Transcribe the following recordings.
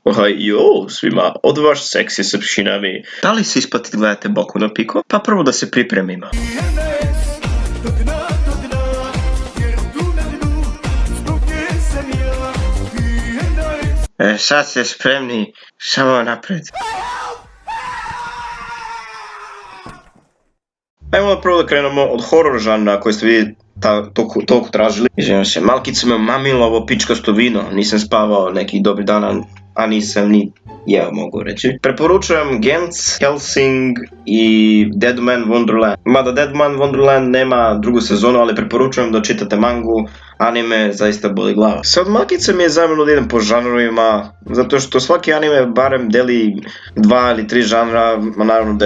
Ohaj, svima, od vaš seksi srpštinami. Da li se isplati gledate Boku no Pico? Pa prvo da se pripremimo. Sad ste spremni, samo napred. Ajmo prvo da krenemo od horror žanra koji ste vi toliko tražili. Izvijem se, malkice me mamilo ovo pičkasto vino, nisam spavao nekih dobrih dana, a nisam ni jeo, mogu reći. Preporučujem Gantz, Hellsing i Dead Man Wonderland. Mada Dead Man Wonderland nema drugu sezonu, ali preporučujem da čitate mangu, anime zaista boli glava. Sad malkice mi je zamjerno da idem po žanrovima, zato što svaki anime barem deli 2 ili 3 žanra, a naravno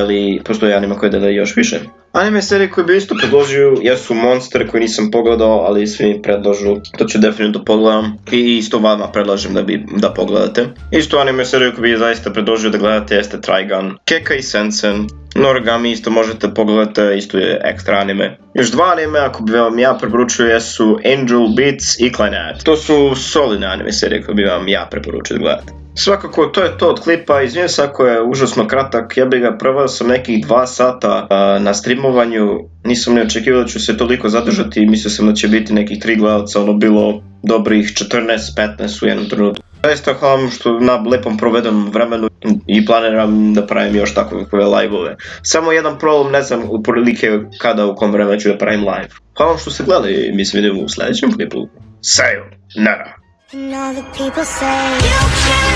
postoji anime koje deli još više. Anime serije koje bi isto predložio jesu Monster koji nisam pogledao, ali svi mi predlažu, to ću definitivno pogledam i isto vama predlažem da pogledate. Isto anime seriju koju bi zaista predložio da gledate jeste Trigun, Kekai Sensen, Noragami isto možete pogledati, isto je ekstra anime. Još 2 anime ako bi vam ja preporučio jesu Angel Beats i Clannad. To su solidne anime serije koje bi vam ja preporučio da gledate. Svakako to je to od klipa, izvijem se ako je užasno kratak, ja bih ga proveo sam nekih 2 sata na streamovanju, nisam ne očekivao da ću se toliko zadržati, mislio sam da će biti nekih 3 gledalca, ono bilo dobrih 14-15 u jednom trenutku. Zaista hvala vam što na lepom provedenom vremenu i planiram da pravim još takve live-ove. Samo jedan problem, ne znam uprilike kada u kom vremenu ću da pravim live. Hvala vam što ste gledali i mi se vidimo u sljedećem klipu. Sayonara. And all the people say you can't